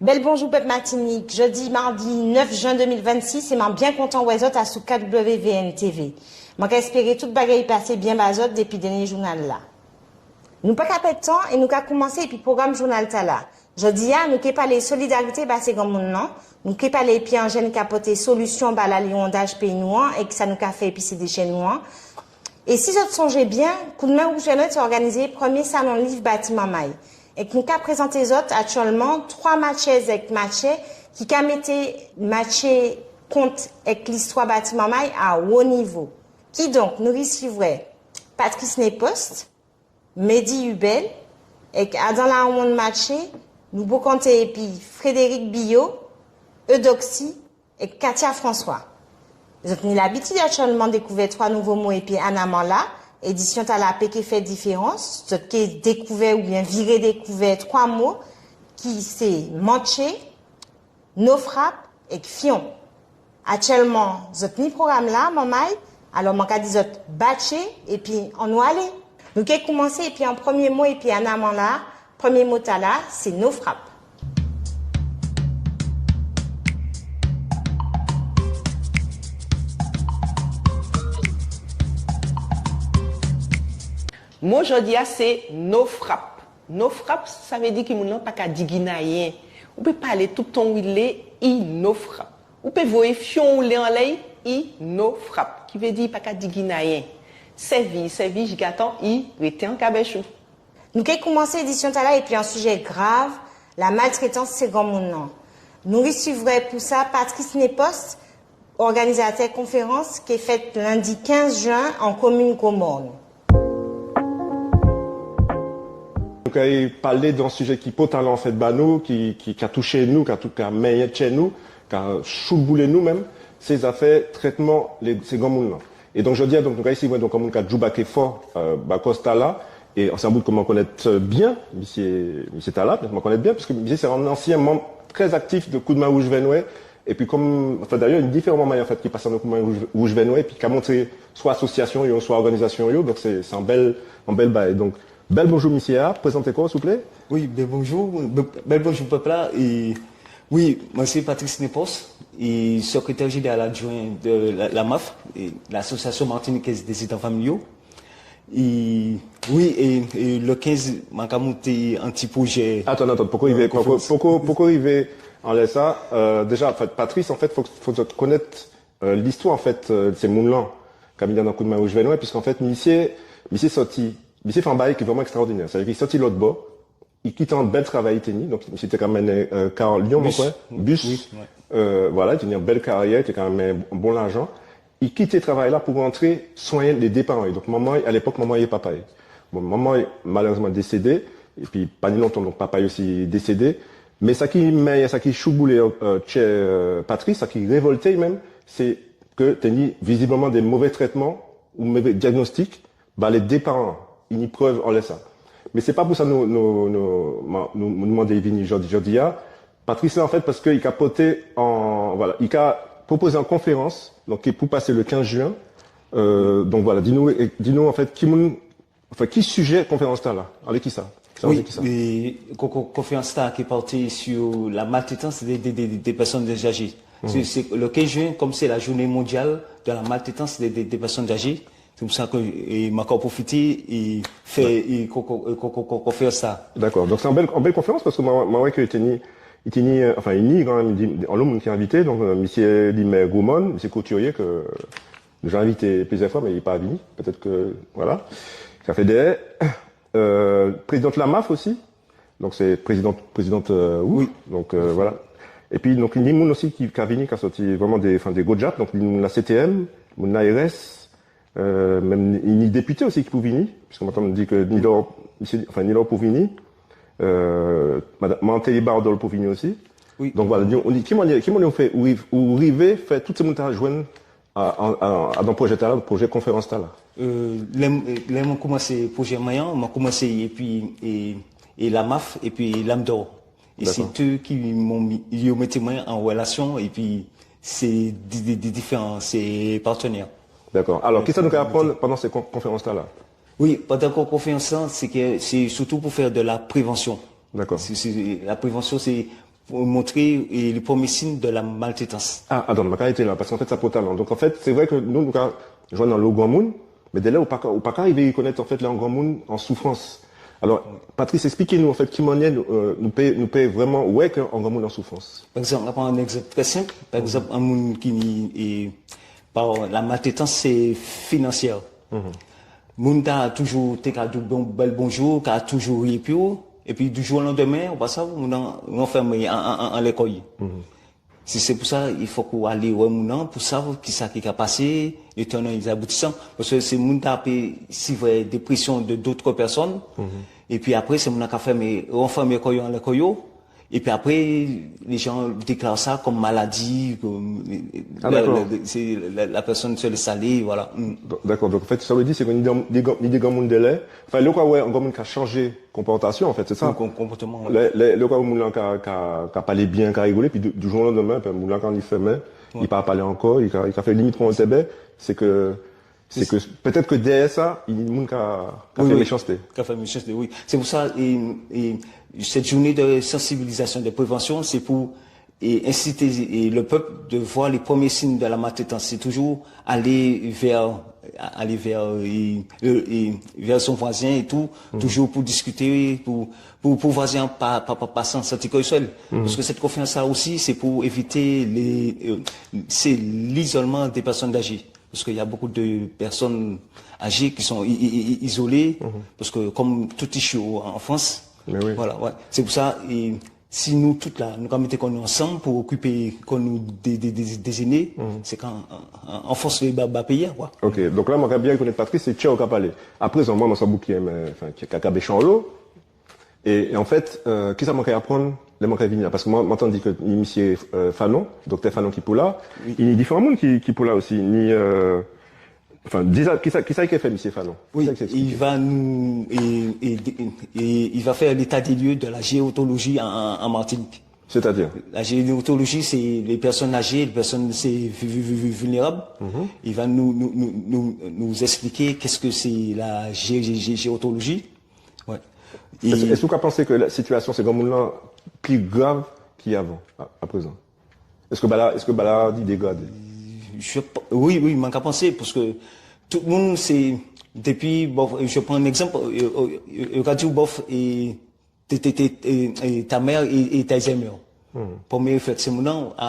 Bel bonjour peuple Martinique, jeudi, mardi 9 juin 2026, et m'en bien content ouais à sous KWVN TV. M'en espérer toute bagaille passer bien bazot depuis dernier journal là. Nous pas qu'à perdre temps et nous qu'à commencer et puis programme journal ta là. Jeudi nous qu'à parler solidarité bah c'est comme mon nom. Nous qu'à parler puis en jeune capoter solution bah la liondage pays noir et que ça nous qu'a fait puis c'est des chaînes noirs. Et si vous songez bien, coup de main rouge est organisé premier salon livre bâtiment maille. Et que nous avons présenté les autres actuellement 3 matchs avec matchs qui ont mis matchs compte avec l'histoire bâtiment maille à haut niveau. Qui donc nous recevons Patrice Nepost, Mehdi Hubel, et dans la ronde match, nous avons compté puis Frédéric Billot, Eudoxie et Katia François. Nous avons l'habitude actuellement de découvrir 3 nouveaux mots et puis Anna Mala. Édition à la paix qui fait différence, ce qui est découvert ou bien viré découvert 3 mots qui c'est manché, no frappe et fion. Actuellement, ce programme là, maman, alors mon cas dit batché et puis on va aller. Nous qui commencer et puis en premier mot et puis en amont là, premier mot là, c'est no frappe. Moi, je dis, c'est no frappe. No frappe, ça veut dire qu'il n'y a pas qu'à dire rien. On peut parler tout le temps où il est, il no frappe. On peut voir fion ou en l'air, il no frappe. Qui veut dire pas qu'à dire rien. Servi, j'attends, il était en cabechou. Nous avons commencé l'édition là et puis un sujet grave, la maltraitance, c'est comme mon nom. Nous recevrons pour ça Patrice Nepost, organisateur conférence qui est faite lundi 15 juin en commune Comorne. Nous avons parlé d'un sujet qui peut en fait nous, qui a touché nous, qui a meillé chez nous, qui a chouboulé nous-mêmes, ces affaires, traitement, ces gomouns. Et donc je dis, donc nous avons ici, donc comme on a joué fort, Costa là, et c'est un bout que on connaît bien, monsieur Tala, on connaît bien, parce que monsieur c'est un ancien membre très actif de Coup de main Rouge Venoué, et puis comme, enfin d'ailleurs, il y a différents moyens en fait qui passent dans le Coup de main Rouge Venoué, et puis qui a montré soit association, soit organisation, donc c'est un bel bail. Donc, bel bonjour, monsieur A. Présentez quoi, s'il vous plaît? Oui, bel bonjour peuple là. Et oui, moi c'est Patrice Nepost, et secrétaire général adjoint de la MAF, l'association martiniquaise des états familiaux. Et oui, et le 15, on a monté un petit projet. Attends, pourquoi arriver en laisse ça? Déjà, en fait, Patrice, en fait, faut connaître l'histoire en fait de ces moulins comme il y a dans le Coup de main Rouge Venoué, puisqu'en fait, monsieur sorti. Il s'est fait un bail qui est vraiment extraordinaire. C'est-à-dire qu'il sortit l'autre bas, il quitte un bel travail tennis, donc il était quand même car Lyon, mon coin, bus, oui, ouais. Voilà, il a une belle carrière, il était quand même un bon argent. Il quitte le travail là pour rentrer soigner les dépendants. Et donc maman, à l'époque, maman et papa. Bon, maman est malheureusement décédée, et puis pas ni longtemps, donc papa est aussi décédé. Mais ça qui chouboulait chez Patrice, ça qui révoltait même, c'est que tenir visiblement des mauvais traitements ou mauvais diagnostics, les dépendants. Une preuve en laisse ça. Mais c'est pas pour ça nous demander Vini aujourd'hui. Patrice là en fait parce qu'il a poté il a proposé en conférence donc pour passer le 15 juin. Donc voilà, dis-nous en fait qui sujet conférence là avec qui ça? Oui, et conférence là qui est portée sur la maltraitance des personnes âgées. C'est le 15 juin comme c'est la journée mondiale de la maltraitance des personnes âgées. C'est pour ça que m'a encore profité et fait qu'on fait ça. D'accord. Donc c'est une belle conférence parce que moi que il nie quand même en l'homme qui est invité donc monsieur Limer Goumon, monsieur Couturier que j'ai invité plusieurs fois mais il n'est pas venu. Peut-être que voilà. Ça fait des présidente de la MAF aussi. Donc c'est présidente oui. Donc voilà. Et puis donc il y a Nimoun aussi qui a venu qui a sorti vraiment des gros jap donc la CTM, mon ARS. Même une députée aussi qui pouvait venir, puisqu'on m'entend dire que Nilor Pouvini, Madame Mantéli Bardol Pouvini aussi. Oui. Donc voilà, on dit, qui m'ont fait, ou Rivet fait toutes ces montages joindre dans le projet là, le projet conférence là. Là, on commencé le projet Mayan, on a commencé, et puis, et la MAF, et puis l'AMDOR. Et c'est eux qui m'ont mis en relation, et puis, c'est des différents, c'est partenaires. D'accord. Alors, qu'est-ce que nous apprendre pendant ces conférences-là? Oui, pendant la conférence, c'est surtout pour faire de la prévention. D'accord. La prévention, c'est pour montrer les premiers signes de la maltraitance. Ah, attends, ma était là, parce qu'en fait, ça peut talent. Donc, en fait, c'est vrai que nous, nous, jouons dans le grand monde, mais dès là, au pas arriver à reconnaître, en fait, le grand monde en souffrance. Alors, Patrice, expliquez-nous, en fait, qui manière nous paye vraiment, ouais, qu'un grand monde en souffrance. Par exemple, on prend un exemple très simple. Par exemple, un monde qui est, par la maltraitance, c'est financière. Monde a toujours, t'es qu'à du bel bonjour, qu'à toujours ri et puis du jour au lendemain, on va ça, on enferme en l'école. C'est pour ça, il faut qu'on aille voir mon pour savoir qui ça qui a passé, et tenants les aboutissants. Parce que c'est mon tapé, si vrai, dépression de d'autres personnes. Et puis après, c'est mon qui a fait, mais enfermer l'école. Et puis après, les gens déclarent ça comme maladie, comme la personne se laisse aller, voilà. D'accord. Donc en fait, ça veut dire c'est qu'on dit des grands monde de lait. Enfin, le quoi ouais, un grand monde qui a changé comportation en fait, c'est ça. Comportement. Le quoi monde qui a parlé bien, qui a rigolé, puis du jour au lendemain, puis monde quand il fait main, il pas parler encore, il a fait limite prendre le c'est que peut-être que derrière ça, il y a des gens qui a fait méchanceté. Qui a fait méchanceté, oui. C'est pour ça, et cette journée de sensibilisation, de prévention, c'est pour inciter le peuple de voir les premiers signes de la maltraitance. C'est toujours aller vers son voisin et tout, toujours pour discuter, pour voisin pas s'en sentir seul. Parce que cette confiance-là aussi, c'est pour éviter c'est l'isolement des personnes âgées. Parce qu'il y a beaucoup de personnes âgées qui sont isolées, parce que comme tout est chaud en France, mais oui. Voilà, ouais. C'est pour ça, et si nous toutes là, nous mettons qu'on est ensemble pour occuper des aînés, c'est quand en force les pays, quoi. Ok, donc là, moi, bien connaître Patrice, c'est Tchao qui a parlé. Après, moi, moi, ça bouquet, qui a béché en l'eau. Et en fait, qui ça manquait à apprendre, les manquait à venir. Parce que moi, m'entends dit que monsieur Fanon, docteur Fanon qui pour là, il y a différents monde qui pour là aussi, enfin, qui ça qui fait, monsieur Fanon? Oui, il va nous, il va faire l'état des lieux de la géotologie en Martinique. C'est-à-dire? La géotologie, c'est les personnes âgées, les personnes vulnérables. Il va nous expliquer qu'est-ce que c'est la géotologie. Ouais. Est-ce que vous pensez que la situation, c'est comme là, plus grave qu'il y a avant, à présent? Est-ce que Bala dit dégâts? Oui, manque à penser, parce que tout le monde, c'est, depuis, bon, je prends un exemple, ta mère et ta mère. Premier réflexe,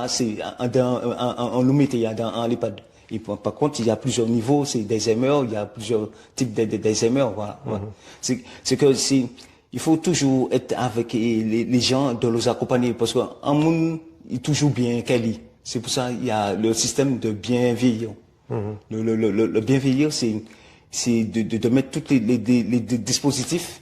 c'est on nous mettait dans l'EHPAD. Et par contre, il y a plusieurs niveaux, c'est des MR, il y a plusieurs types des MR, voilà. C'est que il faut toujours être avec les gens, de les accompagner, parce qu'un monde est toujours bien quali. C'est pour ça qu'il y a le système de bien vieillir. Le bien vieillir, c'est de mettre tous les dispositifs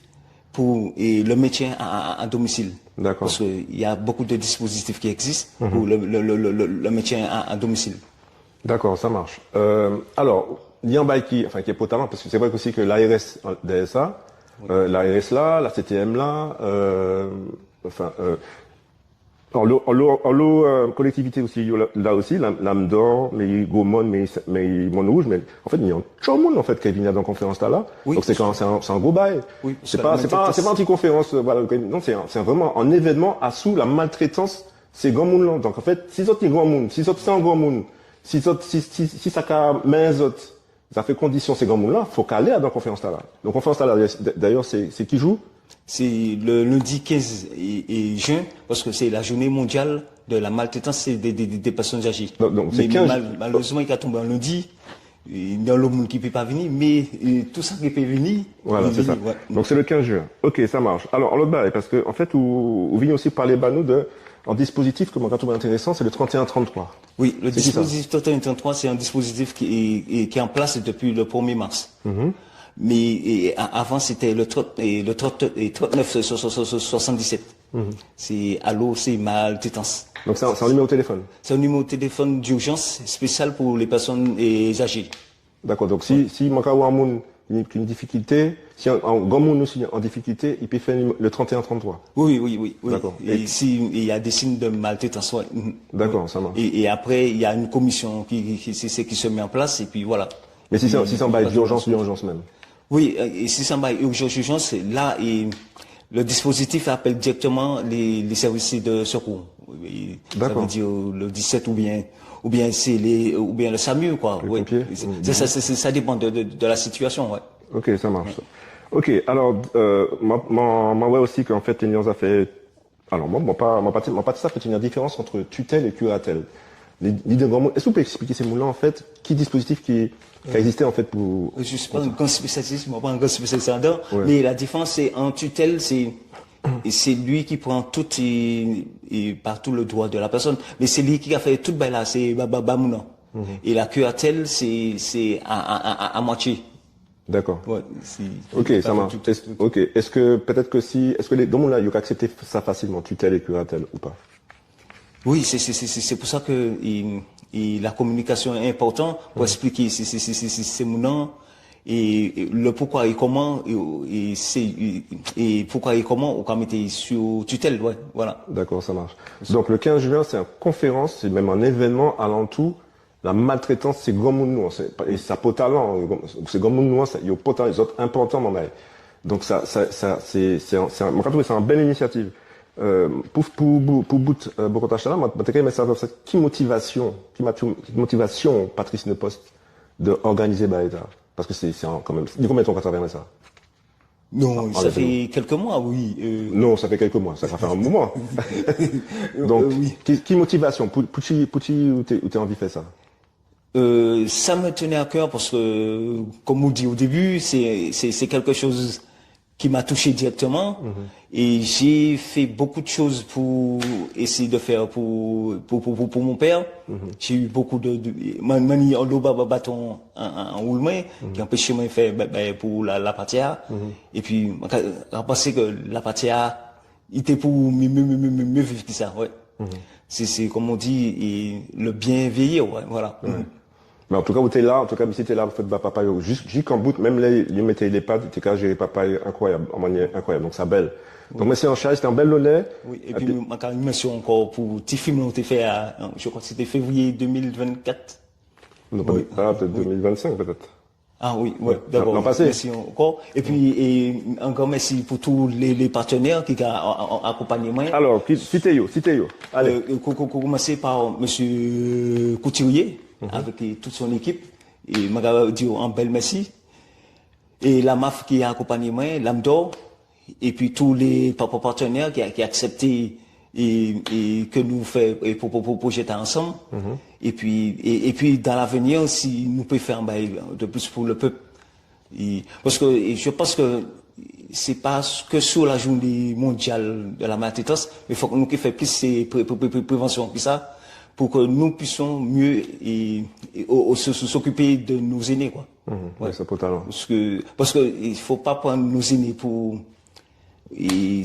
pour le maintien à domicile. D'accord. Parce qu'il y a beaucoup de dispositifs qui existent pour le maintien à domicile. D'accord, ça marche. Alors, il y a un bail qui est potamment, parce que c'est vrai aussi que l'ARS derrière ça, l'ARS là, la CTM là, en l'eau, collectivité aussi, là aussi, l'âme d'or, mais Gaumont, mais Monde Rouge, mais en fait, il y a un tout le monde, en fait, qui vient dans la conférence là. Oui, donc c'est un gros bail. Oui, c'est pas anti-conférence, voilà, non, c'est vraiment un événement à sous la maltraitance, ces grands monde là. Donc, en fait, si autres, grand monde, si autres, c'est un grand monde, si ça a main autres, ça fait condition, ces grands monde là, faut qu'aller à la conférence là. Donc, conférence là, d'ailleurs, c'est qui joue? C'est le lundi 15 et juin, parce que c'est la journée mondiale de la maltraitance des personnes âgées. Donc c'est 15... malheureusement, il a tombé un lundi. Il y a le monde qui ne peut pas venir, mais tout ça qui peut venir. Voilà, c'est ça. Ouais. Donc c'est le 15 juin. Ok, ça marche. Alors, en l'autre bas, parce que, en fait, vous venez aussi parler, nous, un dispositif que moi, je trouve intéressant, c'est le 31-33. Oui, le dispositif 31-33, c'est un dispositif qui est en place depuis le 1er mars. Mais avant, c'était le 39-77. C'est Allo, c'est maltraitance. Donc c'est un numéro de téléphone? C'est un numéro de téléphone d'urgence spécial pour les personnes âgées. D'accord, donc si manque à un monde une difficulté, si un grand monde aussi en difficulté, il peut faire le 31-33. Oui. D'accord. Et s'il y a des signes de maltraitance, ouais. D'accord, ça marche. Et après, il y a une commission qui se met en place, et puis voilà. Mais si c'est un bail d'urgence même. Oui, et si c'est un bail urgence, là, le dispositif appelle directement les services de secours. Et ça D'accord. veut dire le 17 ou bien c'est ou bien le SAMU, quoi. Les Ouais. pompiers. Ça dépend de la situation, ouais. Ok, ça marche. Ok, alors, moi, ouais aussi qu'en fait, Elias a fait, alors, moi, pas ça fait une différence entre tutelle et curatelle. L'idée vraiment, est-ce que vous pouvez expliquer ces mots-là, en fait, qui dispositif qui a existé, en fait, pour, Je suis pas un grand spécialiste, moi pas un grand spécialiste là-dedans, Ouais. mais la différence c'est en tutelle, c'est lui qui prend tout et partout le droit de la personne, mais c'est lui qui a fait tout là, c'est Bamouna. Et la curatelle c'est à moitié. d'accord. Ouais, Ok, ça marche. Ok, est-ce que, peut-être que est-ce que les, dans mon là, il y a accepté ça facilement, tutelle et curatelle, ou pas? Oui, c'est pour ça que la communication est importante pour expliquer c'est mon nom et le pourquoi et comment et pourquoi et comment on va mettre sur tutelle, ouais, voilà. D'accord, ça marche. Donc, le 15 juin, c'est une conférence, c'est même un événement allant tout. La maltraitance, c'est grand monde nous, et ça peut talent, c'est grand monde nous, il y a pas les autres importants, mon mec. Donc, c'est une belle initiative. Pour bout Bokota Chala, moi, t'as quand même ça, qui motivation, Patrice Nepost, de organiser Baïda? Parce que c'est quand même, il y a combien de temps qu'on travaille avec ça? Non, ça fait quelques mois, oui. Non, ça fait quelques mois, ça fait un moment. Donc, oui. qui motivation? Pouchi, où t'es envie de faire ça? Ça me tenait à cœur parce que, comme on dit au début, c'est quelque chose qui m'a touché directement et j'ai fait beaucoup de choses pour essayer de faire pour mon père. J'ai eu beaucoup de mani en loba bâton en roulement qui empêchait moi de faire pour la patia et puis j'ai pensé que la patia était pour mieux vivre que ça, ouais. C'est comme on dit et le bien veiller, ouais, voilà. Mais en tout cas, vous êtes là, en tout cas, si t'es là, vous faites papa, jusqu'en bout, même les mettez les pattes, t'es qu'à gérer papa incroyable, en manière incroyable. Donc, ça belle. Donc, merci en charge, c'était un bel lait. Oui, et puis, ma une mention encore pour petit film qu'on a fait je crois que c'était février 2024. Non, Oui. peut-être 2025, peut-être. Ah oui, ouais, d'abord. L'an passé. Merci encore. Et puis, et encore merci pour tous les partenaires qui ont accompagné moi. Alors, citez-yo. Allez. Commencer par monsieur Couturier, avec toute son équipe. Et m'a dit un bel merci. Et la MAF qui a accompagné moi, l'AMDOR. Et puis tous les partenaires qui ont accepté et que nous fait pour projeter ensemble. Et puis dans l'avenir, si nous pouvons faire de plus pour le peuple. Parce que je pense que c'est pas que sur la journée mondiale de la maltraitance, mais il faut que nous fassions plus de prévention que ça, pour que nous puissions mieux s'occuper de nos aînés, quoi. Ouais, ça peut talent. Parce que il faut pas prendre nos aînés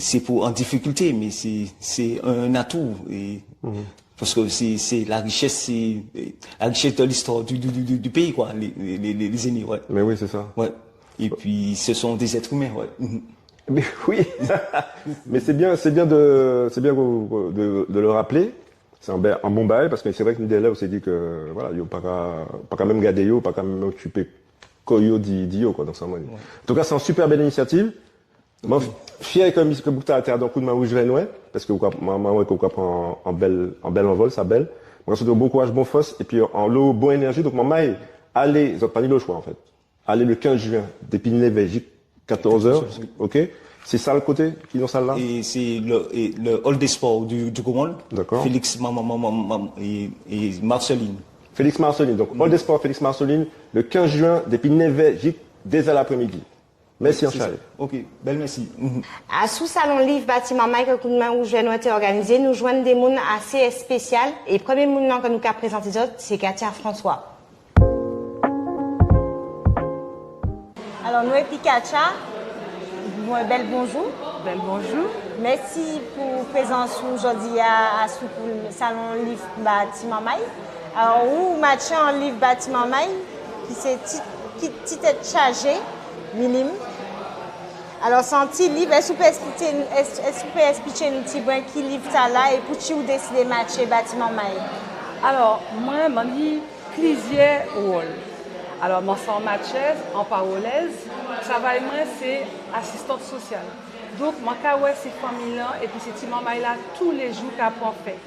c'est pour en difficulté, mais c'est un atout. Parce que c'est la richesse de l'histoire du pays, quoi, les aînés, ouais. Mais oui, c'est ça. Ouais. Et puis, ce sont des êtres humains, ouais. Mais oui. Mais c'est bien de le rappeler. C'est un bon bail, parce que c'est vrai que nous, là, on s'est dit que, voilà, il n'y a pas quand même garder pas quand même occuper Koyo d'Io, quoi, donc ça, moi. En tout cas, c'est une super belle initiative. Moi, fier comme que vous avez dans coup de main où je vais, ouais, parce que vous prend en bel envol, ça belle. Moi, je bon courage, bon force, et puis en l'eau, bonne énergie. Donc, moi, allez, vous n'avez pas ni le choix, en fait. Allez le 15 juin, d'Épinay, Belgique, 14h, ok? C'est ça le côté, qui est dans salle là? Et c'est le hall des sports du Gaumont. D'accord. Félix et Marceline. Félix Marceline. Donc, hall des sports, Félix Marceline, le 15 juin, d'Épinay, Belgique, dès à l'après-midi. Merci, en chalet. Ok, belle merci. À sous salon livre bâtiment Mike coup de main où je vais été organisé, nous joignons des mouns assez spéciaux. Et premier moun que nous avons présenté c'est Katia François. Alors nous et puis Katia, bel bonjour. Bel bonjour. Merci pour présence aujourd'hui à sous le salon livre bâtiment Mike. Alors où match en livre bâtiment Mike qui est chargé. Milim. Alors, senti livre, est-ce que vous pouvez expliquer un petit peu qui livre ça là et pour qui vous décidez de matcher bâtiment Maï? Alors, moi, je dis plusieurs rôles. Alors, moi, je suis en matcheuse, en parolaise. Travail, moi, c'est assistante sociale. Donc, je ouais ces familles-là et puis ces petits mamans-là tous les jours qu'apprend fait.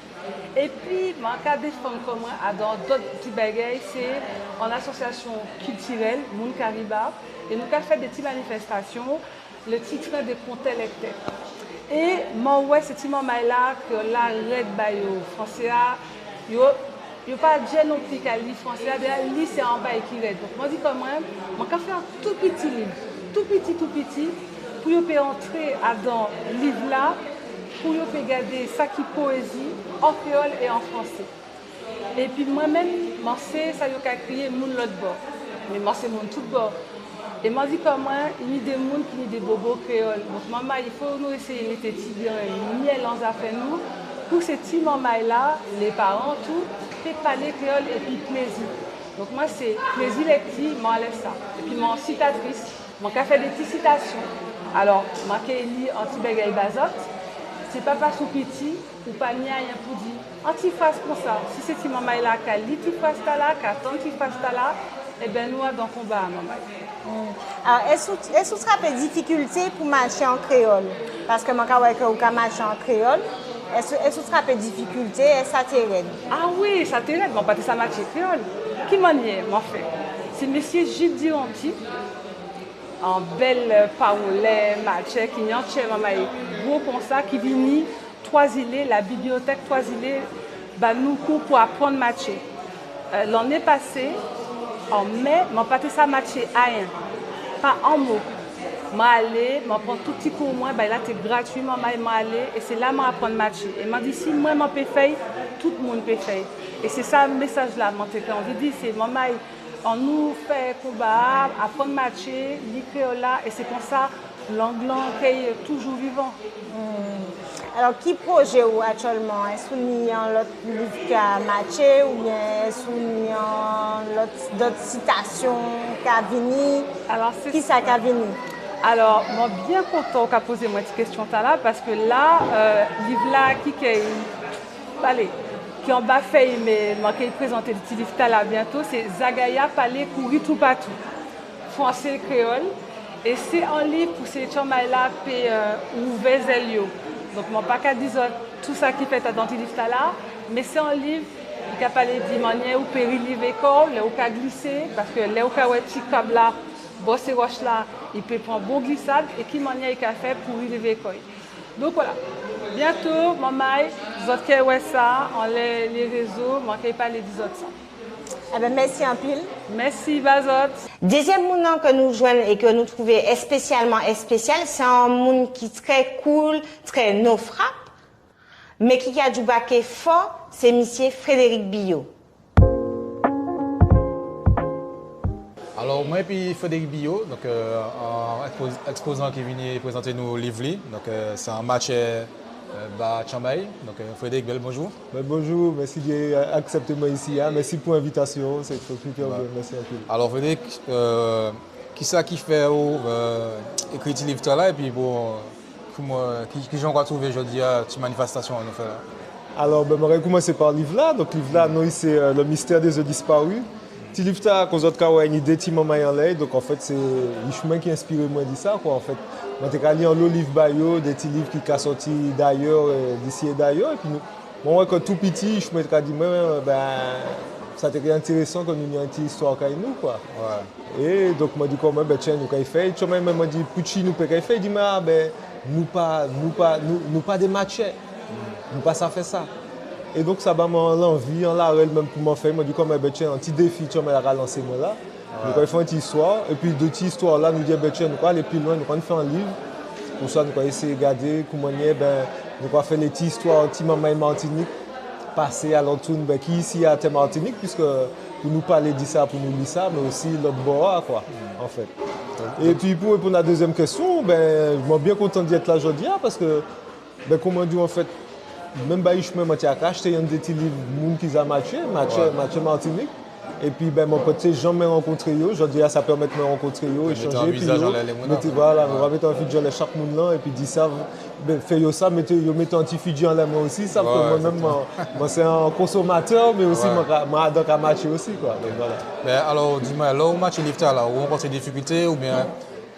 Et puis, je défends comment dans d'autres petits bagages, c'est en association culturelle, Moun Kariba, et nous avons fait des petites manifestations, le titre des comptes électeurs. Et moi, ouais, ces petits mamans-là, que la red bayo français, yo pas de non plus qu'à lire français, lire c'est en bas qui red. Donc, moi, je dis quand même, je vais faire un tout petit livre, tout petit, pour que vous entrer dans le livre-là, pour que vous regarder ça qui est poésie, en créole et en français. Et puis moi-même, je sais ça y a crié moun l'autre bord. Mais moi, c'est mon tout bord. Et moi, je dis comme moi, il y a des gens qui ont des bobos créoles. Donc, maman, il faut nous essayer de mettre des petits miel dans affaires nous. Pour ces petits mamans-là, les parents, tout, fait parler créole et puis plaisir. Donc, moi, c'est plaisir les petits, moi, laisse ça. Et puis, mon citatrice, mon fait des petites citations. Alors, moi, qui lis anti-bagaille bazote, c'est pas sous petit ou pas ni rien pour dire. Anti-phrase comme ça. Si c'est petit maman-là qui a lit phrase là, qui a tant de phrase là, eh bien, nous, dans le combat, maman. Alors, est-ce que tu as des difficultés pour marcher en créole? Parce que moi, quand je marche en créole, est-ce que tu as des difficultés? Est-ce que ça t'aide? Ah oui, ça t'aide. Bon, pas ça marche créole. Qui manière, m'en fait? C'est monsieur Gilles Dironti, en belle parole, match, qui n'y a pas gros comme ça, qui vient Trois-Îlets, la bibliothèque Trois-Îlets, bah, nous cours pour apprendre à matcher. L'année passée, en mai, je n'ai pas matché à rien, pas un mot. Je suis allé, je prends tout petit cours, moi, là, c'est gratuit, je suis allé, et c'est là que je apprends à matcher. Et je me dis, si moi, je peux faire, tout le monde peut faire. Et c'est ça le message là, je envie de dire, c'est maman, on nous fait combat, apprendre à matcher, l'écrire là, et c'est comme ça, l'anglais est toujours vivant. Alors, qui projet ou actuellement? Est-ce qu'il y a un autre livre qui a matché ou bien est-ce qu'il y a d'autres citations qui a venu? Alors, c'est qui ça qui a venu? Alors, je suis bien content qu'on a posé moi cette question là parce que là, le livre là qui en bas fait, mais je vais présenter le petit livre là bientôt, c'est Zagaya Palais Kouri tout partout, français et créole. Et c'est un livre pour ces gens là ou Vézelio. Donc, je ne vais pas dire tout ça qui fait dans le livre là, mais c'est un livre qui a parlé de manière où peut livre école, où peut glisser, parce que là où peut petit câble là, bosse roche là, il peut prendre bon glissade et qui manière il peut faire pour livre école. Donc voilà. Bientôt, maman, vous avez ça en les réseaux, je ne vais pas les dire ça. Eh ben, merci en pile. Merci, Bazot. Deuxième monde que nous joignons et que nous trouvons spécialement spécial, c'est un monde qui est très cool, très no frappe, mais qui a du baquet fort, c'est monsieur Frédéric Billot. Alors moi et puis Frédéric Billot, donc exposant qui vient présenter nos livres. Donc c'est un match à Chambay. Donc Frédéric, bonjour. Bonjour, merci d'accepter moi ici. Hein. Merci pour l'invitation, c'est super bien. Merci à tous. Alors Frédéric, qui ça qui fait écrire ce livre là et puis bon, qui j'en crois trouver aujourd'hui à cette manifestation on fait là. Alors je vais commencer par le livre là. Donc le livre là, nous c'est le mystère des œufs disparus. Ce livre là, qu'on a une idée de maman en l'air. Donc en fait c'est le chemin qui inspire moi de ça quoi en fait. Je lis un livre bayo, des petits livres qui sont sortis d'ailleurs, d'ici et d'ailleurs. Et puis, moi, quand tout petit, je me suis dit, ça serait intéressant qu'on ait une petite histoire avec nous. Quoi. Ouais. Et donc, je me suis dit, tiens, nous, qu'est-ce qu'on fait? Je me suis dit, Pucci, nous, qu'est-ce qu'on fait? Il m'a dit, nous pas des matchs. Nous pas ça fait ça. Et donc, ça m'a l'envie, en la même pour m'en faire. Je me suis dit, tiens, un petit défi, tu m'as lancé moi là. Ouais. Nous avons fait une petite histoire, et puis de cette histoire là nous disons nous allons aller plus loin, nous allons faire un livre. Pour ça, nous allons essayer de regarder comment nous allons faire les petites histoires anti-maman et Martinique, passer à l'entour qui ici à Martinique, puisque pour nous parler de ça, pour nous lire ça, mais aussi l'autre bord, quoi, en fait. Et puis pour répondre à la deuxième question, je suis bien content d'être là aujourd'hui, parce que, comme on dit en fait, même si je suis acheté un des petits livres qui ont matché Martinique. Et puis, mon pote, j'en ai rencontré. Aujourd'hui, ça permet de me rencontrer, échanger. Puis, voilà, on va mettre un fidji dans chaque monde là. Et puis, dit ça, fait ça, mettez un petit fidji en l'air aussi. Ça, moi-même, moi, c'est un consommateur, mais aussi, moi, donc à matcher aussi. Quoi. Donc, voilà. Mais alors, dis-moi, là où match livre là, où on rencontre des difficultés ou bien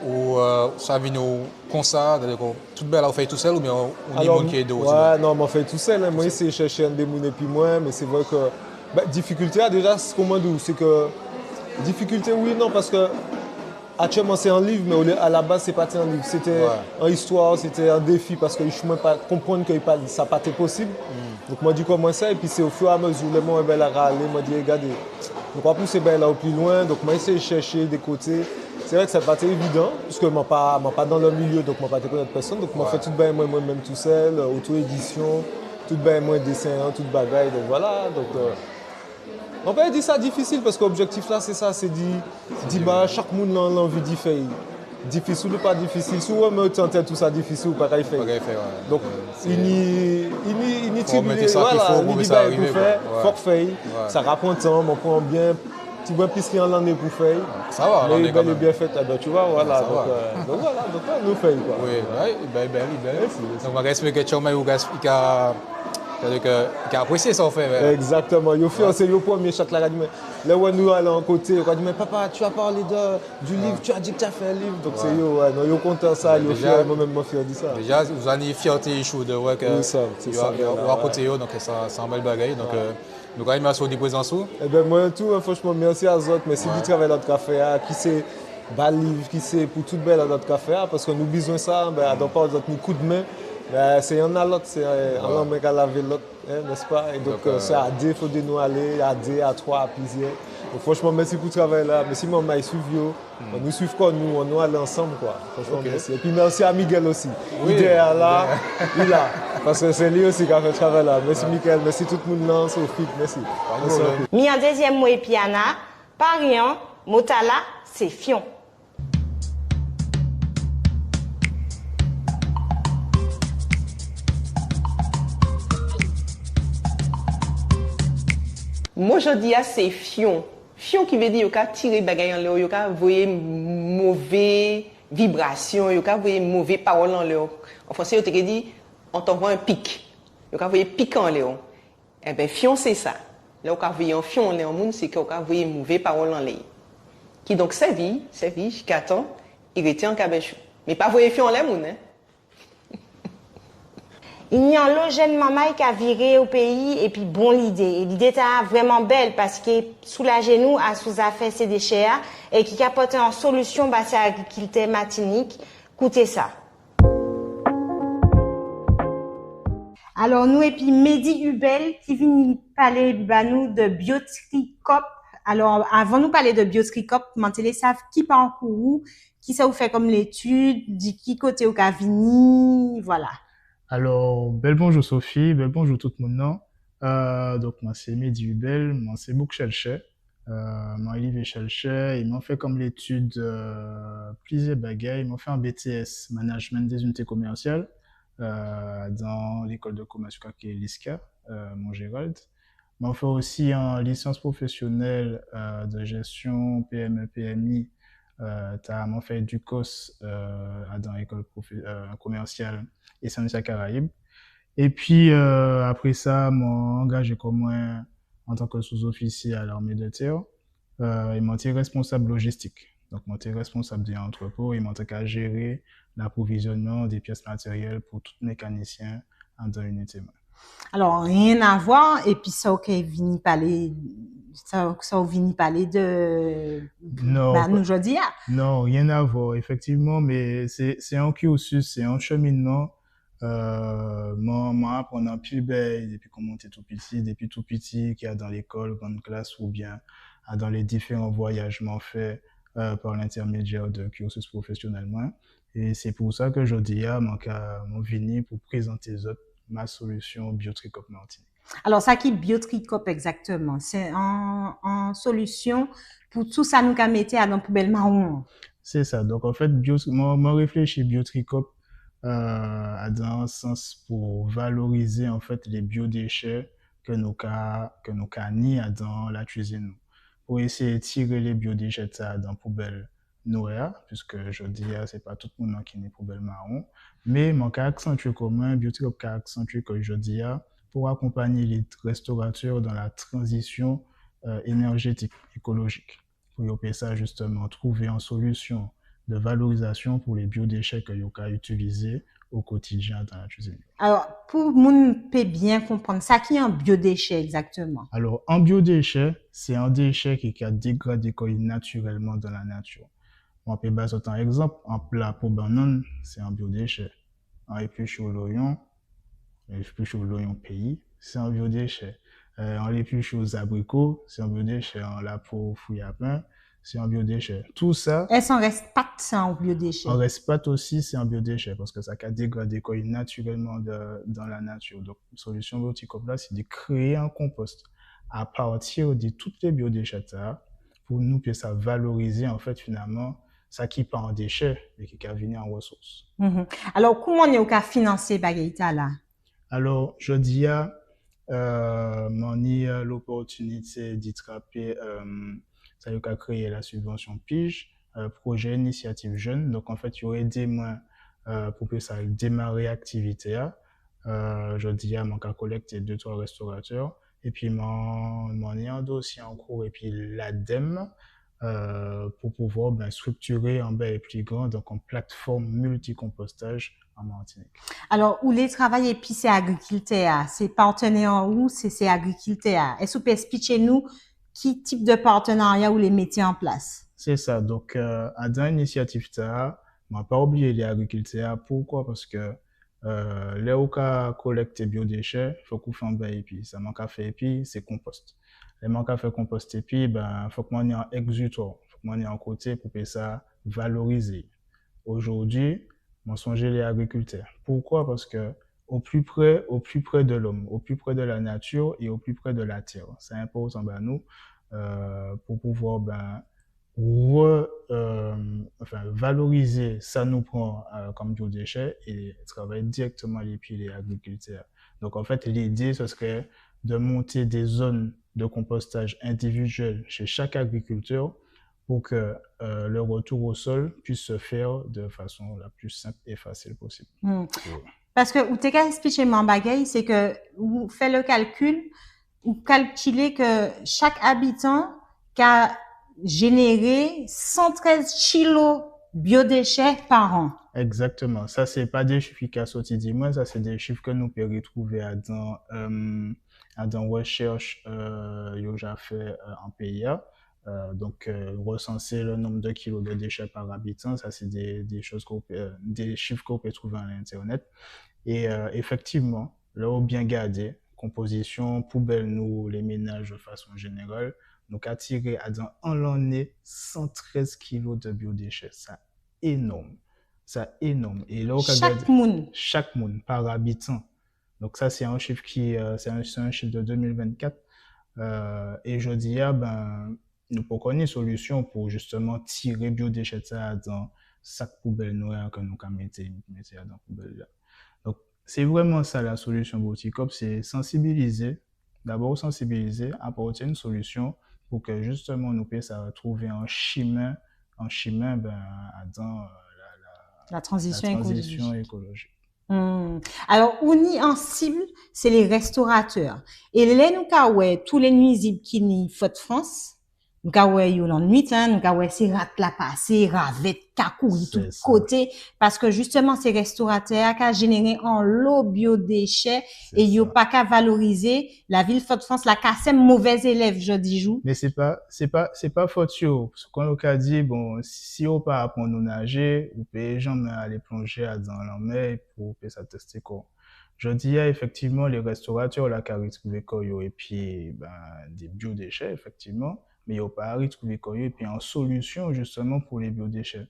ou ça vient nous comme ça, toute belle on fait tout seul ou bien on est Alors, monde qui est dos. ouais, non, mais on fait tout seul. Hein. Moi, c'est chercher un démon et puis moi, mais c'est vrai que difficulté, déjà, c'est comment dire, c'est que difficulté, oui, non, parce que actuellement c'est un livre, mais à la base c'est pas un livre, c'était une histoire, c'était un défi parce que je ne pas comprendre que ça n'a pas été possible. Donc moi, je dis comment ça, et puis c'est au fur et à mesure, les mots, ben, la râler, moi, je dis, regardez, donc on va pousser ben, là au plus loin, donc moi, essayer de chercher des côtés. C'est vrai que ça n'a pas été évident, puisque je ne suis pas dans le milieu, donc je ne pas connaître personne, donc moi, je fais tout bien moi-même tout seul, auto-édition, tout bien moi dessin, tout bagaille, donc voilà. Donc, on peut dire ça difficile parce que l'objectif là c'est ça, c'est dire bah, chaque monde a l'envie d'y faire. Difficile ou pas difficile, si on me tente tout ça difficile ou pas qu'il fait. Donc il y tribulé, voilà, il y a pour faire, faut faire, ça rapprend temps, on prend bien, tu vois plus qu'il y en a pour faire. Ça va, on est bien fait, tu vois, voilà. Donc voilà, donc là nous faisons quoi. Oui, belle. Donc on va expliquer que tu as c'est-à-dire qu'il a apprécié ça, en fait. Exactement. Il fait, c'est le premier chaque là. Là où nous allons à côté, on dit, mais papa, tu as parlé du livre, tu as dit que tu as fait un livre. Donc c'est yo, ouais, non, yo content ça, yo fier, moi-même, moi fier de ça. Déjà, vous avez fierté chaud de voir que c'est ça. à côté, donc c'est un bel bagage. Donc, nous, quand même, merci de présence. Eh bien, moi, tout, franchement, merci à vous autres. Merci du travail de notre café, qui c'est bas livre, qui c'est pour tout belle à notre café, parce que nous avons besoin de ça, ben, dans pas d'autres coup de main. Ben, c'est un à l'autre, c'est un homme qui a lavé l'autre, n'est-ce pas? Et donc, c'est à deux, il faut de nous aller, à deux, à trois, à plusieurs. Donc, franchement, merci pour le travail là. Merci, maman, il suit vous. Nous suivons quoi, on nous allons ensemble, quoi. Franchement, merci. Et puis, merci à Miguel aussi. Oui. Il est là, il est là. Parce que c'est lui aussi qui a fait le travail là. Merci, Miguel. Merci tout le monde là, Sophie. Merci. Mi en deuxième mot et piana, pariant, motala, c'est fion. Moi, je dis c'est fion. Fion qui veut dire qu'il a tiré bagay en l'air, qu'il a envoyé mauvais vibrations, qu'il a envoyé mauvais paroles en l'air. En français, il a dit on t'envoie un pic. Il a envoyé pic en l'air. Eh bien, fion, c'est ça. Là, il a envoyé un fion en l'air, c'est qu'il a envoyé mauvais paroles en l'air. Qui donc servi jusqu'à temps, il était en cabechou. Mais pas envoyé fion en l'air, hein. Il y a un jeune maman qui a viré au pays et puis bon l'idée. Et l'idée était vraiment belle parce que soulager nous à sous affaire ces déchets et qui apportait en solution bah c'est agriculture Martinique. Écoutez ça. Alors nous et puis Mehdi Hubel qui vient parler bah, nous de Biotricop. Alors avant nous parler de Biotricop, mentez savent qui part en courroux, qui ça vous fait comme l'étude, dit qui côté au Cavini, voilà. Alors, bel bonjour Sophie, bel bonjour tout le monde. Donc, moi c'est Mehdi Hubel, moi c'est Bouk Chelche. Moi Olivier Chelche, ils m'ont fait comme l'étude plusieurs bagailles. Ils m'ont fait un BTS, Management des unités commerciales, dans l'école de commerce qui est l'ISCA, Montgérald. Ils m'ont fait aussi une licence professionnelle de gestion PME, PMI. M'ont fait du COS dans l'école commerciale et Saint-Lucia Caraïbes. Et puis, après ça, m'ont engagé comme moi en tant que sous-officier à l'armée de terre. Ils m'ont été responsable logistique. Donc, m'ont été responsable des entrepôts. Ils m'ont été à gérer l'approvisionnement des pièces matérielles pour tout mécanicien dans l'unité. Alors, rien à voir. Et puis, ça, OK, vini parler, ça vini parler de, non, bah, nous, aujourd'hui. Non, rien à voir, effectivement, mais c'est un cursus, c'est un cheminement. Moi, apprendre pile belle, depuis qu'on montait tout petit, qu'il y a dans l'école, grande classe, ou bien dans les différents voyages m'ont fait par l'intermédiaire de cursus professionnellement. Et c'est pour ça que je dis à mon vini pour présenter aux autres ma solution Biotricop Martinique. Alors, ça qui est Biotricop exactement? C'est en solution pour tout ça nous qu'a metté à dans poubelle marron. C'est ça. Donc, en fait, moi réfléchis Biotricop dans un sens pour valoriser en fait les biodéchets que nous ni dans la cuisine. Pour essayer de tirer les biodéchets ça dans poubelle noire, puisque je dis c'est pas tout le monde qui n'est poubelle marron, mais mon cas accentué commun, Biotricop cas accentué que je dis pour accompagner les restaurateurs dans la transition énergétique, écologique. Pour ça justement trouver une solution de valorisation pour les biodéchets que vous pouvez utiliser au quotidien dans la cuisine. Alors, pour moun peut bien comprendre, ça qui est un biodéchet exactement? Alors, un biodéchet, c'est un déchet qui a dégradé naturellement dans la nature. On peut baser un exemple, un plat pour banane, c'est un biodéchet. Un épluche au l'oignon pays, c'est un biodéchet. On l'épluche aux abricots, c'est un biodéchet. On l'a pour fouille à pain, c'est un biodéchet. Tout ça. Est-ce qu'on reste pas c'est un biodéchet? On reste pas aussi, c'est un biodéchet parce que ça a dégradé naturellement dans la nature. Donc, une solution bioticope là, c'est de créer un compost à partir de toutes les biodéchets pour nous que ça valoriser en fait finalement ça qui part en déchets et qui va venir en ressources. Alors, comment on est financer Bagaïta là? Alors, je dis à on a l'opportunité d'y trapper, ça a créé la subvention PIGE, projet initiative jeune. Donc, en fait, il y aurait des mois pour que ça démarre l'activité. Je dis à mon cas collecter 2-3 restaurateurs. Et puis, mon y a un dossier en cours et puis l'ADEME pour pouvoir structurer un plus grand, donc en plateforme multi-compostage en Martinique. Alors, où les travail et puis c'est agriculteur, c'est partenaire où c'est agriculteur. Est-ce que vous pouvez expliquer nous qui type de partenariat vous les mettez en place? C'est ça. Donc, dans l'initiative TAA, on n'a pas oublié les agriculteurs. Pourquoi? Parce que là où on collecte biodéchets, il faut qu'on fasse un bain et puis ça manque à faire et puis c'est compost. Les manque à faire compost et puis faut qu'on ait un exutoire, faut qu'on ait un côté pour que ça valoriser. Aujourd'hui, on songe les agriculteurs. Pourquoi? Parce que au plus près de l'homme, au plus près de la nature et au plus près de la terre. C'est important nous pour pouvoir valoriser ça nous prend comme biodéchets et travailler directement les pieds des agriculteurs. Donc en fait l'idée ce serait de monter des zones de compostage individuelles chez chaque agriculteur pour que le retour au sol puisse se faire de façon la plus simple et facile possible. Parce que vous t'ai expliqué mon bagage, c'est que vous faites le calcul, vous calculez que chaque habitant a généré 113 kilos biodéchets par an. Exactement. Ça, c'est pas des chiffres qui sont sortis dis-moi, ça, c'est des chiffres que nous pouvons retrouver dans recherche, j'ai fait en PIA. Donc, recenser le nombre de kilos de déchets par habitant, ça, c'est des choses des chiffres qu'on peut trouver à l'Internet. Et effectivement, là, où bien gardé, composition, poubelle, nous, les ménages de façon générale, nous avons tiré en l'année 113 kilos de biodéchets. Ça énorme. Ça énorme. Et là, chaque monde par habitant. Donc ça, c'est un chiffre c'est un chiffre de 2024. Et je dis, nous pouvons connaître une solution pour justement tirer biodéchets dans sac poubelle noir que nous avons mettre dans poubelle là. Donc, c'est vraiment ça la solution Bioticop, c'est sensibiliser, d'abord sensibiliser, apporter une solution pour que justement nous puissions trouver un chemin dans la transition écologique. Alors, on y en cible, c'est les restaurateurs. Et les nous tous les nuisibles qui n'y faute France, nous yo dans nuit, nous c'est rat la passer, ravette, kakouri tout côté, parce que justement ces restaurateurs qui généré en lot biodéchets et yo pas qu'à valoriser la ville faute France la casse mauvais élève je dis jou. Mais c'est pas faute yo. Ce qu'on a dit bon si on pas apprendre nous nager ou payer jamais aller plonger dans la mer pour ça tester quoi. Je dis effectivement les restaurateurs la qui retrouver quoi et puis des biodéchets effectivement. Mais il n'y a pas à retrouver et puis en solution justement pour les biodéchets.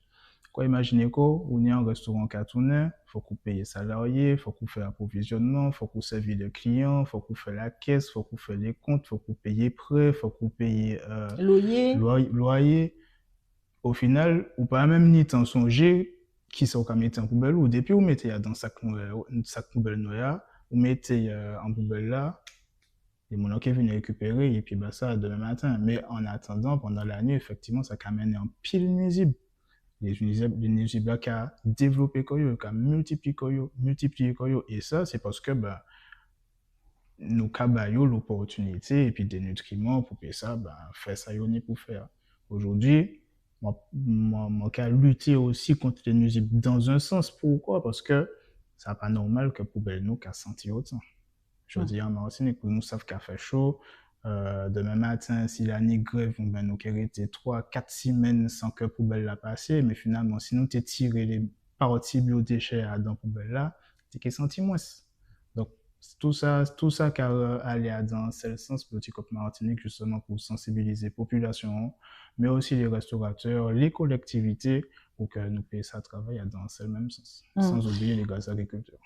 Quoi, imaginez qu'on est en restaurant cartonné, faut qu'on paye les salariés, faut qu'on fait l'approvisionnement, faut qu'on serve les clients, faut qu'on fait la caisse, faut qu'on fait les comptes, faut qu'on paye prêts, faut qu'on paye loyer. Au final, ou pas même ni t'en songer qui sont comme mettre en poubelle ou depuis vous mettez dans sac poubelle noir, vous mettez en poubelle là. Les gens qui viennent récupérer et puis ça demain matin. Mais en attendant, pendant la nuit, effectivement, ça amène un pile nuisible. Les nuisibles qui ont développé, qui ont multiplié. Et ça, c'est parce que nous avons l'opportunité et puis des nutriments pour que ça, faire ça, pour faire. Aujourd'hui, qu'à lutter aussi contre les nuisibles dans un sens. Pourquoi? Parce que c'est pas normal que poubelle nous qu'à sentir autant. Je veux dire, en Martinique, pour nous savent qu'il fait chaud. Demain matin, si la nuit grève, ben, nous qui été 3, 4 semaines sans que poubelle la passé, mais finalement, si nous t'es tiré les parties biodéchets dans poubelle là, t'es qui senti moins. Donc, tout ça qui allait dans ce sens, Petit Cop Martinique, justement pour sensibiliser la population, mais aussi les restaurateurs, les collectivités, pour que nous puissions ça travailler dans ce même sens, sans oublier les gaz agriculteurs.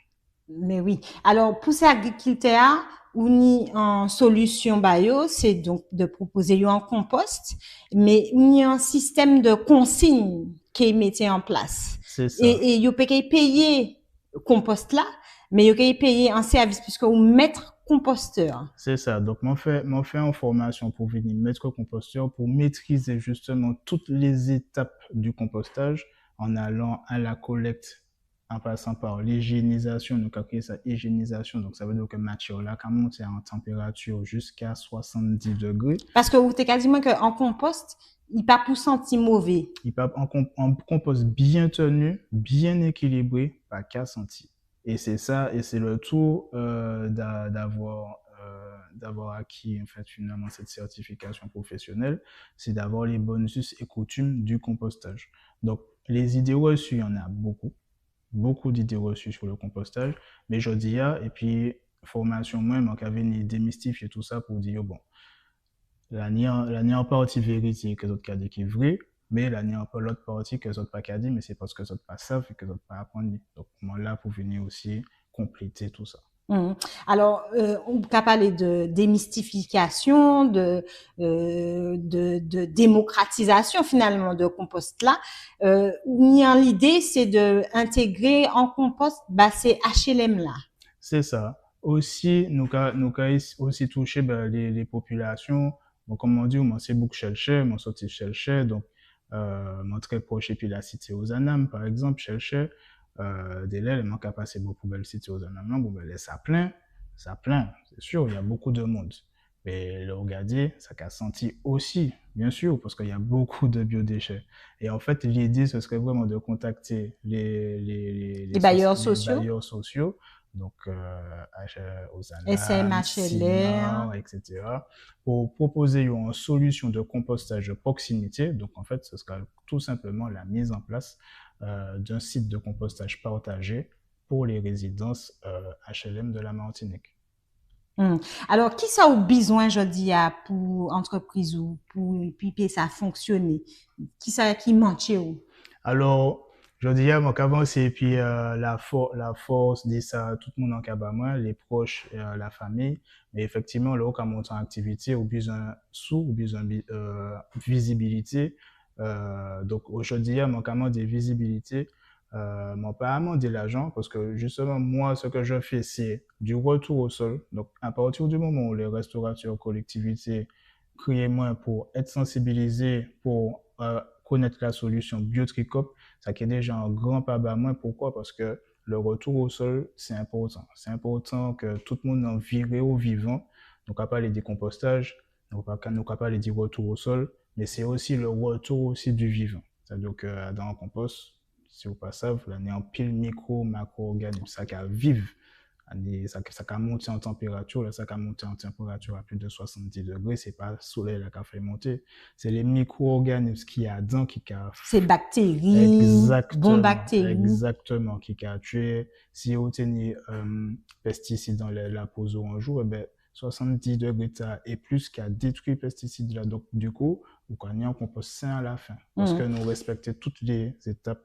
Mais oui. Alors, pour ces agriculteurs, on y en solution bio, c'est donc de proposer un compost, mais on y a un système de consigne qui est mis en place. C'est ça. Et vous pouvez payer compost là, mais vous pouvez payer un service puisque vous maître composteur. C'est ça. Donc, m'en fait en formation pour venir maître composteur, pour maîtriser justement toutes les étapes du compostage en allant à la collecte, en passant par l'hygiénisation, donc après ça, hygiénisation, donc ça veut dire que matière là, quand monte en température jusqu'à 70 degrés. Parce que vous êtes quasiment qu'en compost, il pas pour sentir mauvais. Il pas en compost bien tenu, bien équilibré, pas qu'à sentir. Et c'est ça, et c'est le tour d'avoir acquis en fait finalement cette certification professionnelle, c'est d'avoir les bonnes us et coutumes du compostage. Donc les idées reçues, il y en a beaucoup d'idées reçues sur le compostage, mais je dis et puis formation moi manque à venir démystifier tout ça pour dire bon, la n'y en partie vérité que d'autres cas qui est vrai, mais la n'y en pas l'autre partie que d'autres pas qu'à dire, mais c'est parce que d'autres pas savent et que d'autres pas apprendre. Donc moi là pour venir aussi compléter tout ça. Alors, on peut parler de démystification, de démocratisation finalement de compost là. L'idée, c'est de intégrer en compost ces HLM là. C'est ça. Aussi, nous aussi toucher les populations. Bon, comme on dit, moi c'est beaucoup Chelche, moi sorti Chelche, donc moi très proche et puis la cité aux Anam par exemple Chelche. Dès là, il manque à passer beaucoup de cité aux Anam, bon ben ça plein, c'est sûr, il y a beaucoup de monde. Mais le regarder, ça qu'a senti aussi, bien sûr, parce qu'il y a beaucoup de biodéchets. Et en fait, l'idée, ce serait vraiment de contacter les bailleurs sociaux. Donc aux SMHLR, etc., pour proposer une solution de compostage de proximité. Donc en fait, ce sera tout simplement la mise en place d'un site de compostage partagé pour les résidences HLM de la Martinique. Alors, qui ça a besoin, je dis, pour entreprise ou pour puis ça fonctionner? Qui manque où? Alors, je dis moi qu'avant c'est puis la force dit ça tout le monde en cabama, les proches, la famille, mais effectivement là quand monte en activité ou besoin visibilité. Donc aujourd'hui moi quand des visibilités, moi pas amender l'agent parce que justement moi ce que je fais c'est du retour au sol. Donc à partir du moment où les restaurateurs collectivités créent moins pour être sensibilisés pour connaître la solution Biotricop, ça qui est déjà un grand pas bas moins. Pourquoi? Parce que le retour au sol, c'est important. C'est important que tout le monde en vire au vivant. Donc, à parler des compostages, donc à parler du retour au sol, mais c'est aussi le retour aussi du vivant. C'est-à-dire que dans le compost, si vous ne savez pas, il y a un pile macro-organismes, ça qui vivent. Ça a monté en température, ça a monté en température à plus de 70 degrés, c'est pas le soleil qui a fait monter, c'est les micro-organismes qui a dedans qui a c'est bactéries, bonnes bactéries. Exactement, qui a tué. Si vous tenez pesticides dans la pose un jour, 70 degrés et plus qui a détruit les pesticides là. Donc du coup, vous connaissez un compost sain à la fin, parce que nous respectons toutes les étapes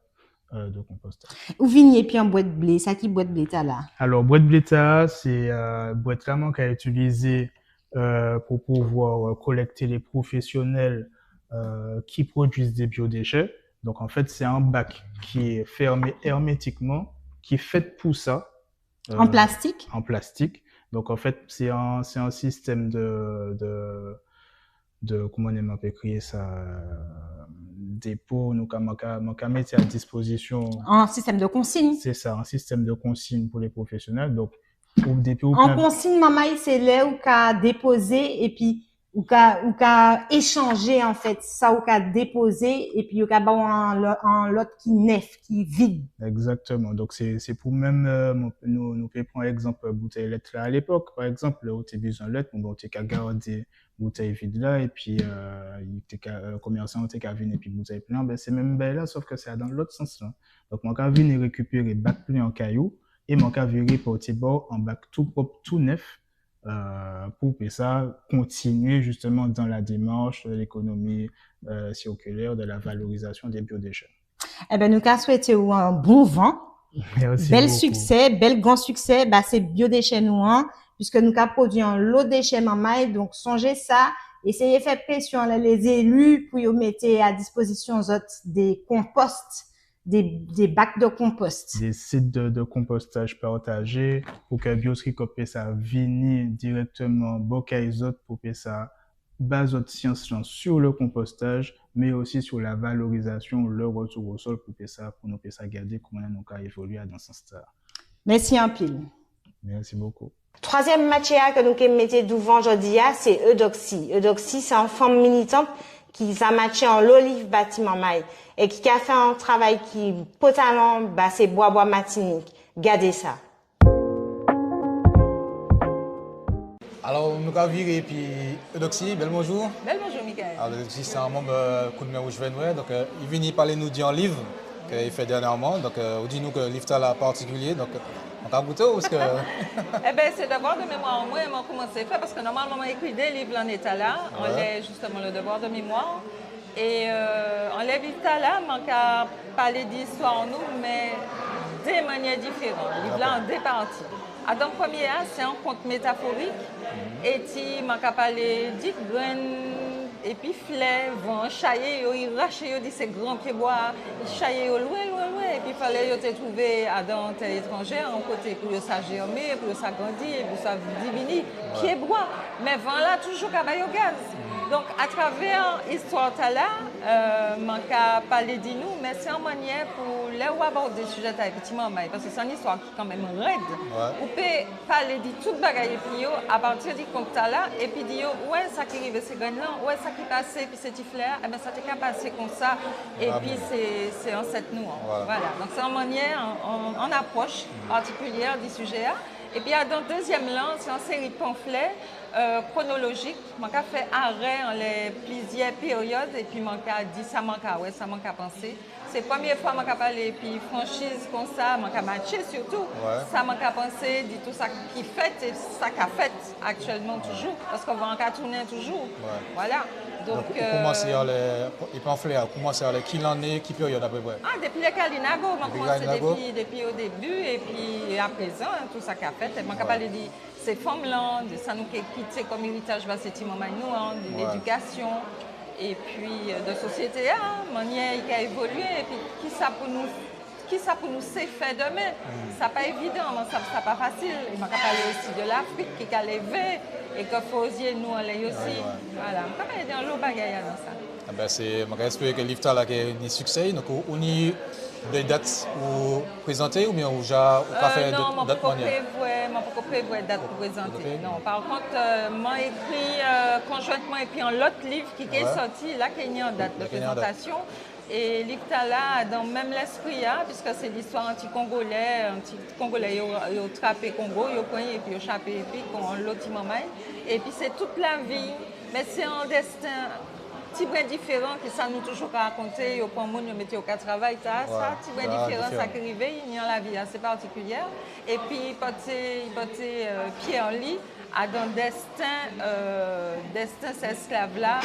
de compostage. Ou vigné puis en boîte de blé, ça qui boîte de blé t'as là? Alors boîte de blé t'as, c'est boîte vraiment qu'à utiliser pour pouvoir collecter les professionnels qui produisent des biodéchets. Donc en fait c'est un bac qui est fermé hermétiquement, qui est fait pour ça. En plastique? En plastique. Donc en fait c'est un système de comment on peut créer ça, dépôt, nous qu'à mettre à disposition. Un système de consigne. C'est ça, un système de consigne pour les professionnels. Donc, en consigne, maman, c'est là où qu'à déposer et puis ou ka échanger en fait ça ou ka déposer et puis ou ka ba en l'autre qui neuf qui vide. Exactement. Donc, c'est pour même, nous pouvons prendre exemple bouteille lettre là à l'époque. Par exemple, où tu as besoin de lettre, bon, tu as gardé bouteille vide là, et puis, commerçant, tu as venir et puis bouteille plein, ben, c'est même ben là, sauf que c'est dans l'autre sens là. Donc, mon cas venir récupérer bac plein en caillou, et mon cas virer porter bord en bac tout propre, tout neuf, pour que ça continue justement dans la démarche de l'économie, circulaire, de la valorisation des biodéchets. Eh ben, nous qu'à souhaiter ou un bon vent, Merci bel beaucoup. succès, bel grand succès, bah, c'est biodéchets nous, hein, puisque nous qu'à produire un lot de déchets mamaille, donc songez ça, essayez de faire pression là, les élus pour y mettre à disposition aux autres des composts, des bacs de compost. Des sites de compostage partagés pour que Biotri copie ça venir directement boca les autres pour que ça base autre science sur le compostage mais aussi sur la valorisation le retour au sol pour que ça pour nous que ça garder comment nous cas évoluer dans ce sens-là. Merci en pile. Merci beaucoup. Troisième matière que nous mettons devant aujourd'hui, c'est Eudoxie. Eudoxie, c'est une femme militante qui a matché en l'olive bâtiment maille et qui a fait un travail qui totalement bah c'est bois matinique. Gardez ça. Alors, nous avons viré puis Eudoxie, bel bonjour. Bel bonjour, Michael. Alors, Eudoxie, c'est un membre coup de main où je vais nous. Donc, il vient parler nous d'un livre qu'il fait dernièrement. Donc, on dit nous que le livre est particulier. Donc, on t'a goûté ou est-ce que. Eh bien, c'est devoir de mémoire. Moi, j'ai commencé à faire parce que normalement, on écrit des livres en état là. On l'a justement le devoir de mémoire. Et on l'a vu là, on a parlé d'histoire en nous, mais de manière différente. Le livre là en deux parties. Donc, premier, c'est un conte métaphorique. Et puis, on a parlé d'Ick et puis fleurs, vent, chaillé, il rache, il dit c'est grand pied bois, il chaillé loin, et puis il fallait te trouver dans tel étranger, en côté pour ça germer, pour ça grandir, pour ça diminuer, pied bois. Mais vent là, toujours cabaye au gaz. Donc, à travers l'histoire là, je parler de nous, mais c'est une manière pour les aborder des sujets effectivement, parce que c'est une histoire qui est quand même raide. On peut parler de tout le bagage à partir du compte là, et puis dire, ouais, ça qui arrive, c'est gagnant, ouais, ça qui passe, puis c'est tiflaire, eh bien, ça t'est passé comme ça, et puis c'est en cette nous. Voilà. Donc, c'est une manière, en approche particulière du sujet. Et puis, dans le deuxième langue, c'est une série de pamphlets chronologiques. Je fait arrêt en les plusieurs périodes et puis je dit ça manque à penser. C'est la première fois que je parlé, puis franchise comme ça, je matché surtout. Ça manque à penser, dit tout ça qui fait et ça qu'a fait actuellement toujours, parce qu'on va en tourner toujours. Voilà. Donc, comment c'est les pamphlets, comment c'est qui l'en est, qui période à peu près? Depuis le Kalinago, on commencé depuis au début et puis à présent, tout ça qu'a fait. Je parlé de ces femmes-là, de ça nous quitte comme héritage, c'est de l'éducation. Et puis de société, manière qui a évolué, et puis qui ça pour nous c'est fait demain. Ça n'est pas évident, ça n'est pas facile. Il m'a parlé aussi de l'Afrique qui a levé et que Fosier nous en l'est aussi. Voilà, je parler d'un lot de bagaille dans ça. J'espère que le livre a un succès. Donc, on y des dates ou présenter ou bien on a fait non, date manière. Non, je ne peux pas date pour présenter. Non, par contre, j'ai écrit conjointement et puis un autre livre qui est sorti, là, qui est en date de présentation. Et livre là, dans même l'esprit, puisque c'est l'histoire anti-congolais, ils ont trappé Congo, ils ont pris et puis ils ont chapé et puis ils ont l'autre moment. Et puis c'est toute la vie, mais c'est un destin petit brin différent que ça nous toujours raconter, il y a pas monde mettre au travail ça petit brin différent ça qui arrive il y a la vie assez particulière et puis il portait pied en lit à dans destin ces esclaves là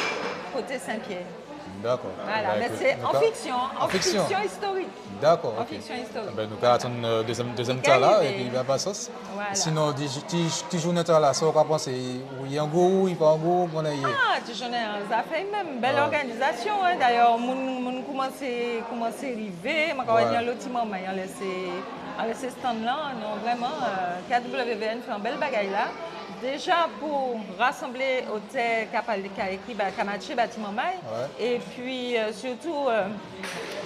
côté Saint-Pierre. D'accord. Voilà, mais c'est en fiction historique. D'accord. En fiction historique. Nous allons attendre deuxième temps là et puis il va passer. Sinon, tu joues notre là, ça on va penser, il y a un goût, il n'y a pas un goût, on a eu. Tu joues ça fait même belle organisation. D'ailleurs, on commence à arriver, on va venir l'autre moment, on laisse stand là, non vraiment, KWVN fait un bel bagaille là. Déjà pour rassembler au thé qu'a écrit Kamachi Bâtiment Maï, et puis surtout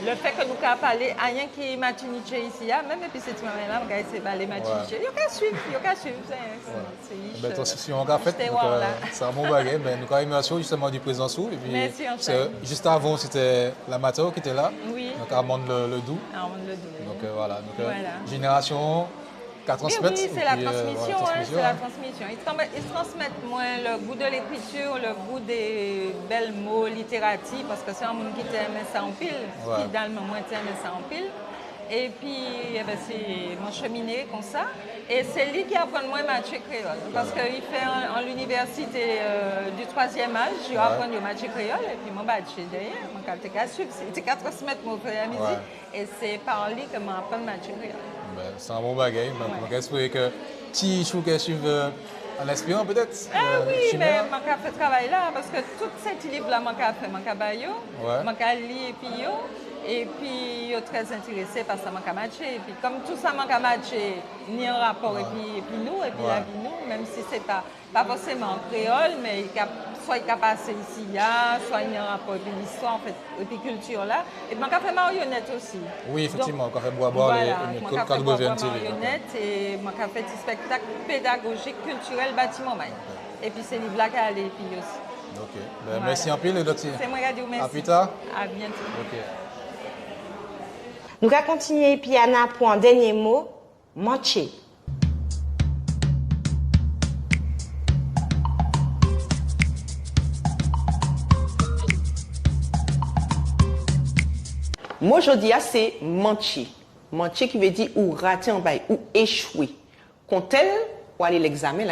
le fait que nous avons parlé à rien qui est Matuniche ici, même et puis c'est là, c'est les Matuniche. Il y a qu'à suivre, c'est Ben, si on a fait, c'est un bon bagage. Ben, nous avons immersion justement du président Sou. Et puis, merci, juste avant, c'était l'amateur qui était là. Oui. Donc Armand le Doux. Armand le Doux. Donc voilà. Donc, génération qu'à transmettre. Oui, c'est la transmission. C'est la transmission. Ils transmettent moins le goût de l'écriture, le goût des belles mots littératifs, parce que c'est un monde qui t'aime ça en pile, qui dans le moins t'aime ça en pile. Et puis, c'est mon cheminé comme ça. Et c'est lui qui apprend moins match créole. Parce qu'il fait en l'université du 3e âge, il apprend le match créole. Et puis, mon batch derrière, mon capte qu'à suivre. C'était 4 semaines mon frère à midi. Et c'est par lui que m'apprend le match créole. Ben, c'est un bon bagage. Je espère que petit chou qui suivre en aspirant peut-être. Ah oui, mais je fait ce travail là. Parce que tous ces livres-là, je fait, je lis et puis et puis, ils sont très intéressés par ça, manque à matcher. Et puis, comme tout ça manque à matcher, il y a un rapport, et puis nous, et puis la vie, nous, même si ce n'est pas forcément en créole, mais soit il a passé ici, soit il y a un rapport, et puis l'histoire, en fait, et puis culture là. Et puis, manque à fait marionnette aussi. Oui, effectivement, on a fait boire les marionnette et manque à fait des spectacles pédagogiques, culturels, bâtiment maï. Et puis, c'est livre-là qui a allé, et puis aussi. Ok. Ben, merci un peu, le docteur. C'est moi qui ai dit merci. À plus tard. À bientôt. Ok. Nous allons continuer, puis Anna, pour un dernier mot, mancher. Moi, je dis, c'est mancher. Mancher qui veut dire ou rater en bail, ou échouer. Quand tel, ou aller l'examen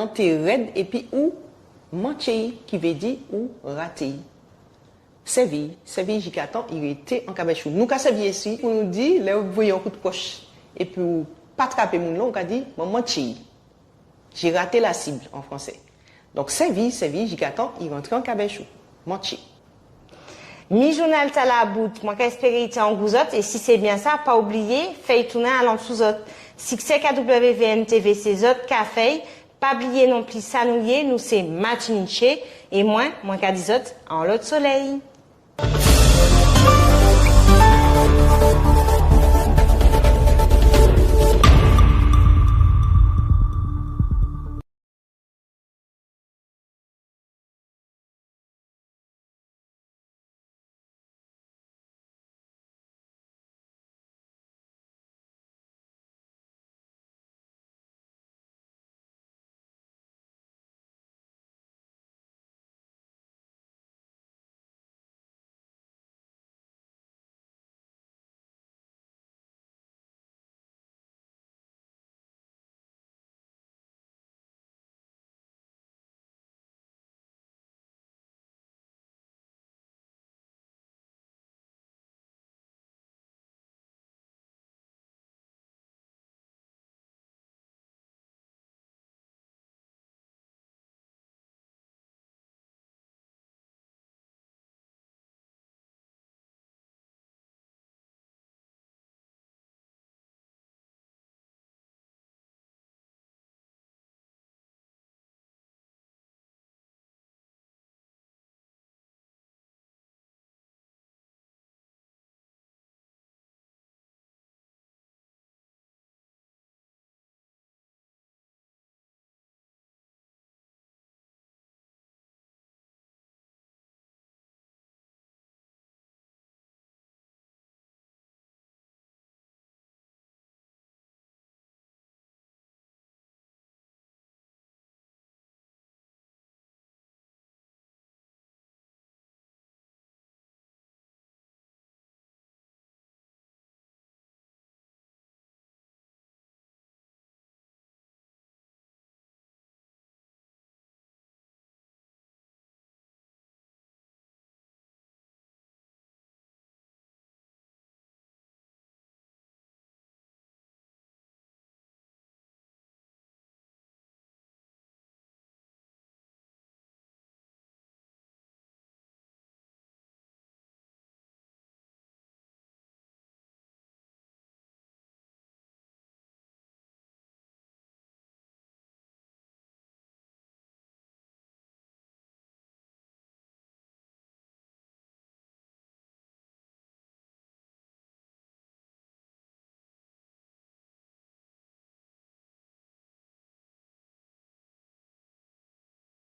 t'es raide, et puis ou mancher qui veut dire ou rater. Servi jusqu'à temps, il était en cabechou. Nous, quand servi ici, on nous dit, là, vous voyez un coup de poche. Et puis, pas attraper mon nom, on a dit, maman, j'ai raté la cible en français. Donc, servi jusqu'à temps, il rentre en cabechou. Manchi. Mi journal Talabout, moi qu'espérer était en gouzot, et si c'est bien ça, pas oublier, fait tourner à l'entouzot. Si c'est KWVN TV, c'est autres café, pas oublier non plus ça nous c'est Matiniché, et moi qu'à 10 autres, en l'autre soleil.